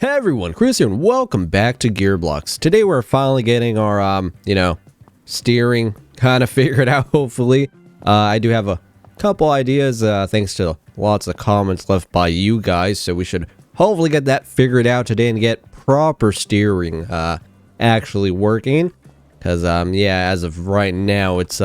Hey everyone, Chris here and welcome back to Gearblocks. Today we're finally getting our, steering kind of figured out, hopefully. I do have a couple ideas, thanks to lots of comments left by you guys, so we should hopefully get that figured out today and get proper steering, actually working. Because, yeah, as of right now, it's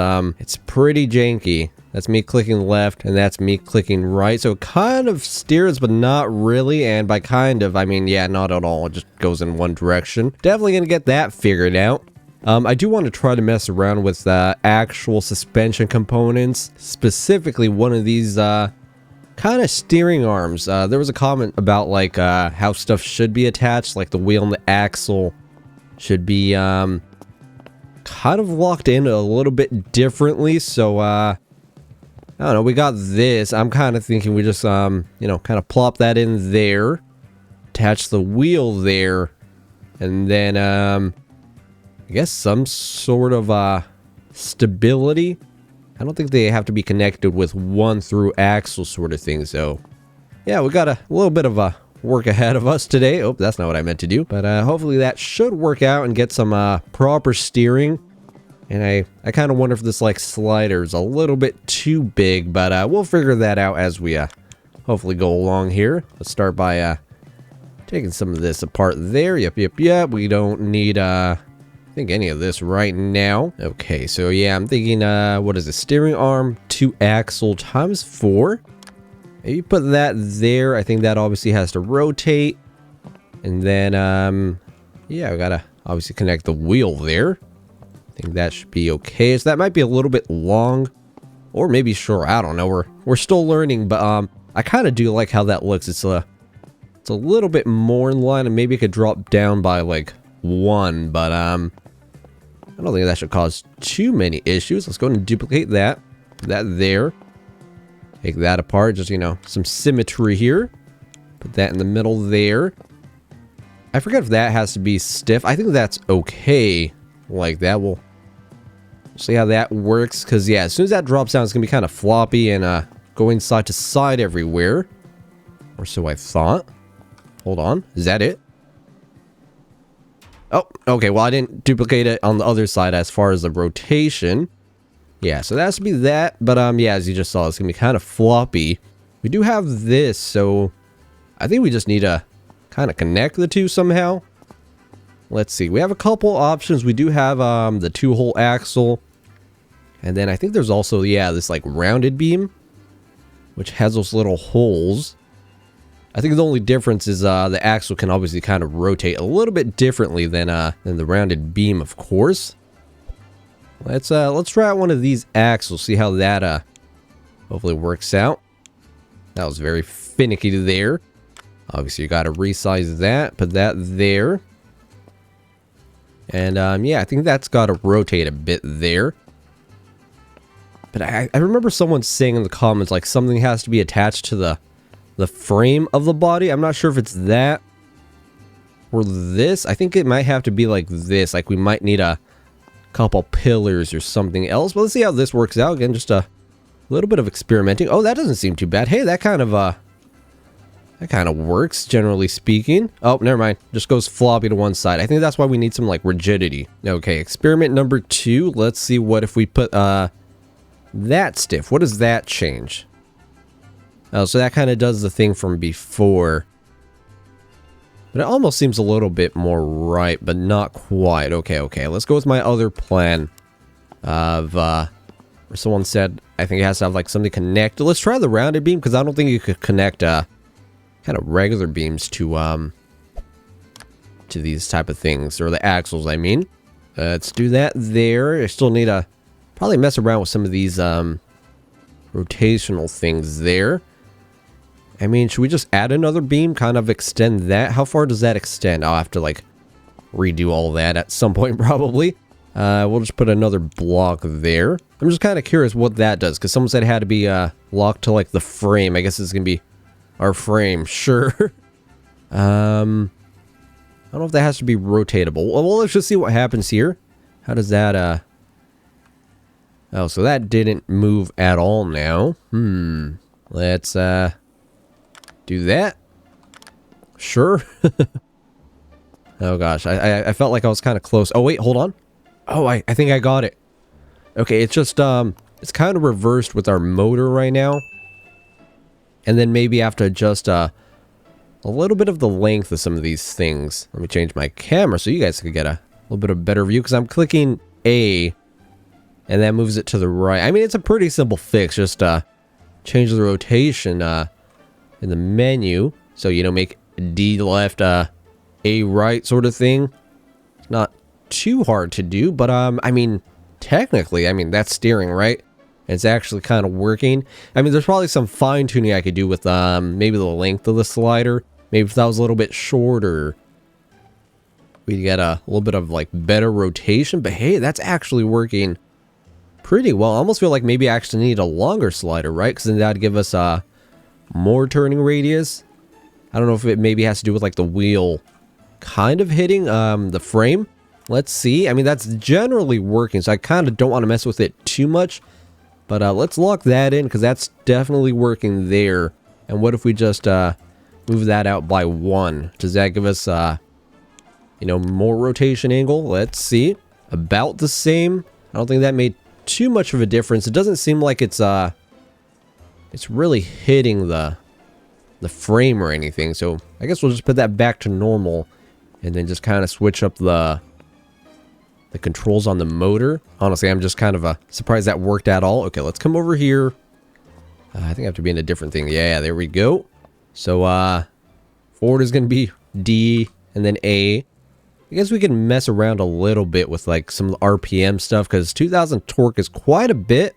pretty janky. That's me clicking left, and that's me clicking right. So it kind of steers, but not really. And by kind of, I mean, yeah, not at all. It just goes in one direction. Definitely going to get that figured out. I do want to try to mess around with actual suspension components. Specifically, one of these kind of steering arms. There was a comment about, like, how stuff should be attached. Like, the wheel and the axle should be kind of locked in a little bit differently. So, I don't know, we got this. I'm kind of thinking we just, kind of plop that in there. Attach the wheel there. And then, I guess some sort of, stability. I don't think they have to be connected with one through axle sort of thing, so. Yeah, we got a little bit of a work ahead of us today. Oh, that's not what I meant to do. But, hopefully that should work out and get some, proper steering. And I kind of wonder if this, like, slider is a little bit too big, but we'll figure that out as we hopefully go along here. Let's start by taking some of this apart there. Yep. We don't need, I think, any of this right now. Okay, so yeah, I'm thinking, what is it? Steering arm, 2 axle times 4. Maybe put that there. I think that obviously has to rotate. And then, yeah, we gotta obviously connect the wheel there. I think that should be okay. So that might be a little bit long, or maybe short. I don't know. We're still learning, but I kind of do like how that looks. It's a little bit more in line, and maybe it could drop down by like 1, but I don't think that should cause too many issues. Let's go ahead and duplicate that. Put that there. Take that apart. Just, some symmetry here. Put that in the middle there. I forget if that has to be stiff. I think that's okay like that. We'll see how that works, because yeah, as soon as that drops down, it's gonna be kind of floppy and going side to side everywhere, or so I thought. Hold on, is that it? Oh, okay, well, I didn't duplicate it on the other side as far as the rotation. Yeah, so that has to be that, but yeah, as you just saw, it's gonna be kind of floppy. We do have this, so I think we just need to kind of connect the two somehow. Let's see, we have a couple options. We do have the 2-hole axle. And then I think there's also, yeah, this like rounded beam, which has those little holes. I think the only difference is the axle can obviously kind of rotate a little bit differently than the rounded beam, of course. Let's try out one of these axles, see how that hopefully works out. That was very finicky there. Obviously, you got to resize that, put that there. And yeah, I think that's got to rotate a bit there. But I remember someone saying in the comments, like, something has to be attached to the frame of the body. I'm not sure if it's that or this. I think it might have to be like this. Like, we might need a couple pillars or something else. But let's see how this works out. Again, just a little bit of experimenting. Oh, that doesn't seem too bad. Hey, that kind of works, generally speaking. Oh, never mind. Just goes floppy to one side. I think that's why we need some, like, rigidity. Okay, experiment number 2. Let's see what if we put, that stiff. What does that change? Oh, so that kind of does the thing from before. But it almost seems a little bit more right, but not quite. Okay. Let's go with my other plan of, where someone said, I think it has to have, like, something connected. Let's try the rounded beam, because I don't think you could connect, kind of regular beams to these type of things, or the axles, I mean. Let's do that there. I still need to probably mess around with some of these rotational things there. I mean, should we just add another beam, kind of extend that? How far does that extend? I'll have to, like, redo all that at some point, probably. We'll just put another block there. I'm just kind of curious what that does, because someone said it had to be locked to, like, the frame. I guess it's going to be our frame, sure. I don't know if that has to be rotatable. Well, let's just see what happens here. How does that, Oh, so that didn't move at all now. Let's, do that. Sure. Oh gosh, I felt like I was kind of close. Oh wait, hold on. Oh, I think I got it. Okay, it's just it's kind of reversed with our motor right now. And then maybe I have to adjust a little bit of the length of some of these things. Let me change my camera so you guys can get a little bit of better view, because I'm clicking A and that moves it to the right. I mean, it's a pretty simple fix. Just change the rotation in the menu. So, you know, make D left, A right sort of thing. It's not too hard to do, but I mean, technically, I mean, that's steering, right? It's actually kind of working. I mean, there's probably some fine tuning I could do with maybe the length of the slider. Maybe if that was a little bit shorter, we'd get a little bit of like better rotation. But hey, that's actually working pretty well. I almost feel like maybe I actually need a longer slider, right? Because then that'd give us more turning radius. I don't know if it maybe has to do with like the wheel kind of hitting the frame. Let's see. I mean, that's generally working, so I kind of don't want to mess with it too much. But let's lock that in, because that's definitely working there. And what if we just move that out by 1? Does that give us, you know, more rotation angle? Let's see. About the same. I don't think that made too much of a difference. It doesn't seem like it's really hitting the frame or anything. So I guess we'll just put that back to normal, and then just kind of switch up the controls on the motor. Honestly, I'm just kind of surprised that worked at all. Okay, let's come over here. I think I have to be in a different thing. Yeah, there we go. So, forward is going to be D and then A. I guess we can mess around a little bit with like some of the RPM stuff, because 2000 torque is quite a bit.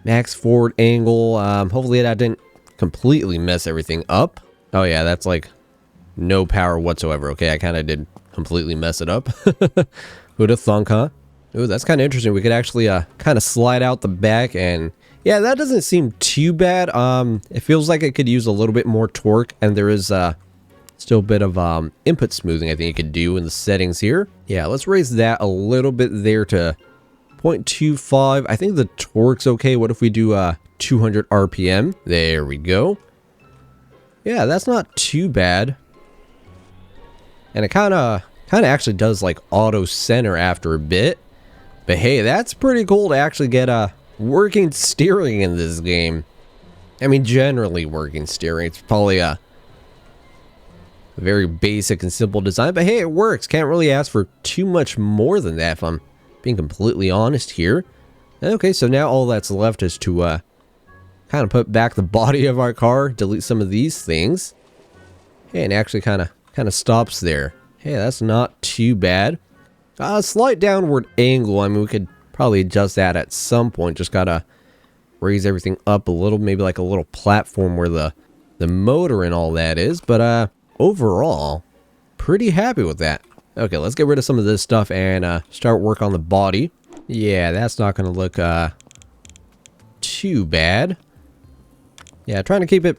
Max forward angle. Hopefully that didn't completely mess everything up. Oh yeah, that's like no power whatsoever. Okay, I kind of did completely mess it up. Who'd have thunk, huh? Ooh, that's kind of interesting. We could actually kind of slide out the back, and yeah, that doesn't seem too bad. It feels like it could use a little bit more torque, and there is still a bit of input smoothing I think you could do in the settings here. Yeah, let's raise that a little bit there to 0.25. I think the torque's okay. What if we do 200 RPM? There we go. Yeah, that's not too bad. And it kind of actually does like auto center after a bit. But hey, that's pretty cool to actually get working steering in this game. I mean, generally working steering. It's probably a very basic and simple design, but hey, it works. Can't really ask for too much more than that, if I'm being completely honest here. Okay, so now all that's left is to kind of put back the body of our car, delete some of these things. Hey, and it actually kind of stops there. Hey, that's not too bad. A slight downward angle. I mean, we could probably adjust that at some point. Just gotta raise everything up a little, maybe like a little platform where the motor and all that is. But overall, pretty happy with that. Okay, let's get rid of some of this stuff and start work on the body. Yeah, that's not gonna look too bad. Yeah, trying to keep it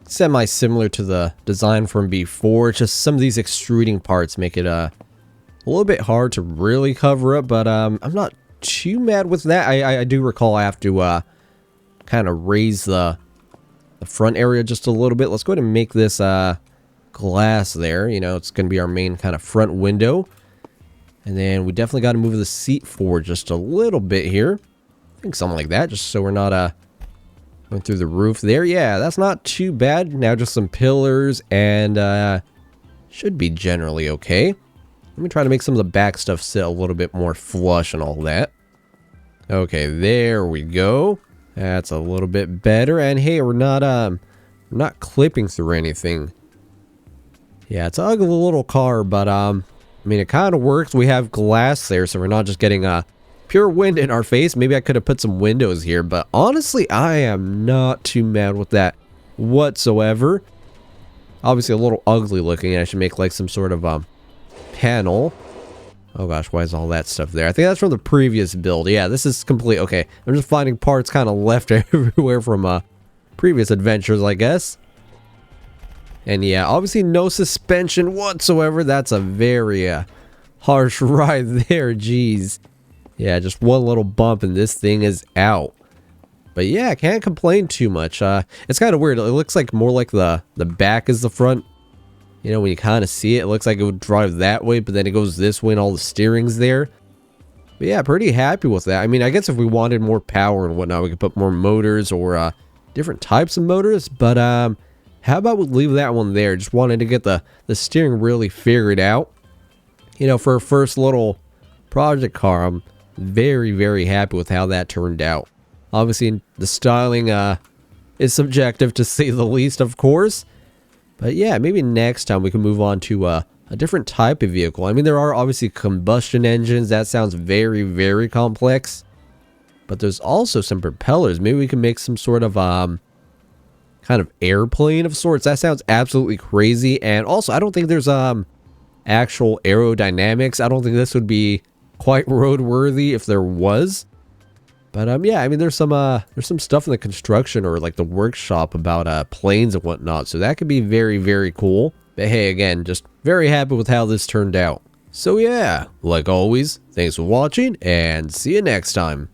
semi-similar to the design from before. Just some of these extruding parts make it a little bit hard to really cover up, but I'm not too mad with that. I do recall I have to kind of raise the front area just a little bit. Let's go ahead and make this glass there. You know, it's going to be our main kind of front window. And then we definitely got to move the seat forward just a little bit here. I think something like that, just so we're not going through the roof there. Yeah, that's not too bad. Now just some pillars, and should be generally okay. Let me try to make some of the back stuff sit a little bit more flush and all that. Okay, there we go. That's a little bit better. And hey, we're not clipping through anything. Yeah, it's an ugly little car, but I mean, it kind of works. We have glass there, so we're not just getting pure wind in our face. Maybe I could have put some windows here, but honestly, I am not too mad with that whatsoever. Obviously, a little ugly looking. I should make like some sort of panel. Oh gosh, why is all that stuff there? I think that's from the previous build. Yeah, this is complete. Okay, I'm just finding parts kind of left everywhere from previous adventures, I guess. And yeah, obviously no suspension whatsoever. That's a very harsh ride there. Jeez. Yeah, just one little bump and this thing is out. But yeah, I can't complain too much. It's kind of weird. It looks like more like the back is the front You know, when you kind of see it, it looks like it would drive that way, but then it goes this way and all the steering's there. But yeah, pretty happy with that. I mean, I guess if we wanted more power and whatnot, we could put more motors or different types of motors. But how about we leave that one there? Just wanted to get the steering really figured out. You know, for a first little project car, I'm very, very happy with how that turned out. Obviously, the styling is subjective to say the least, of course. But yeah, maybe next time we can move on to a different type of vehicle. I mean, there are obviously combustion engines. That sounds very, very complex. But there's also some propellers. Maybe we can make some sort of kind of airplane of sorts. That sounds absolutely crazy. And also, I don't think there's actual aerodynamics. I don't think this would be quite roadworthy if there was. But yeah, I mean, there's some stuff in the construction or like the workshop about planes and whatnot. So that could be very, very cool. But hey, again, just very happy with how this turned out. So yeah, like always, thanks for watching and see you next time.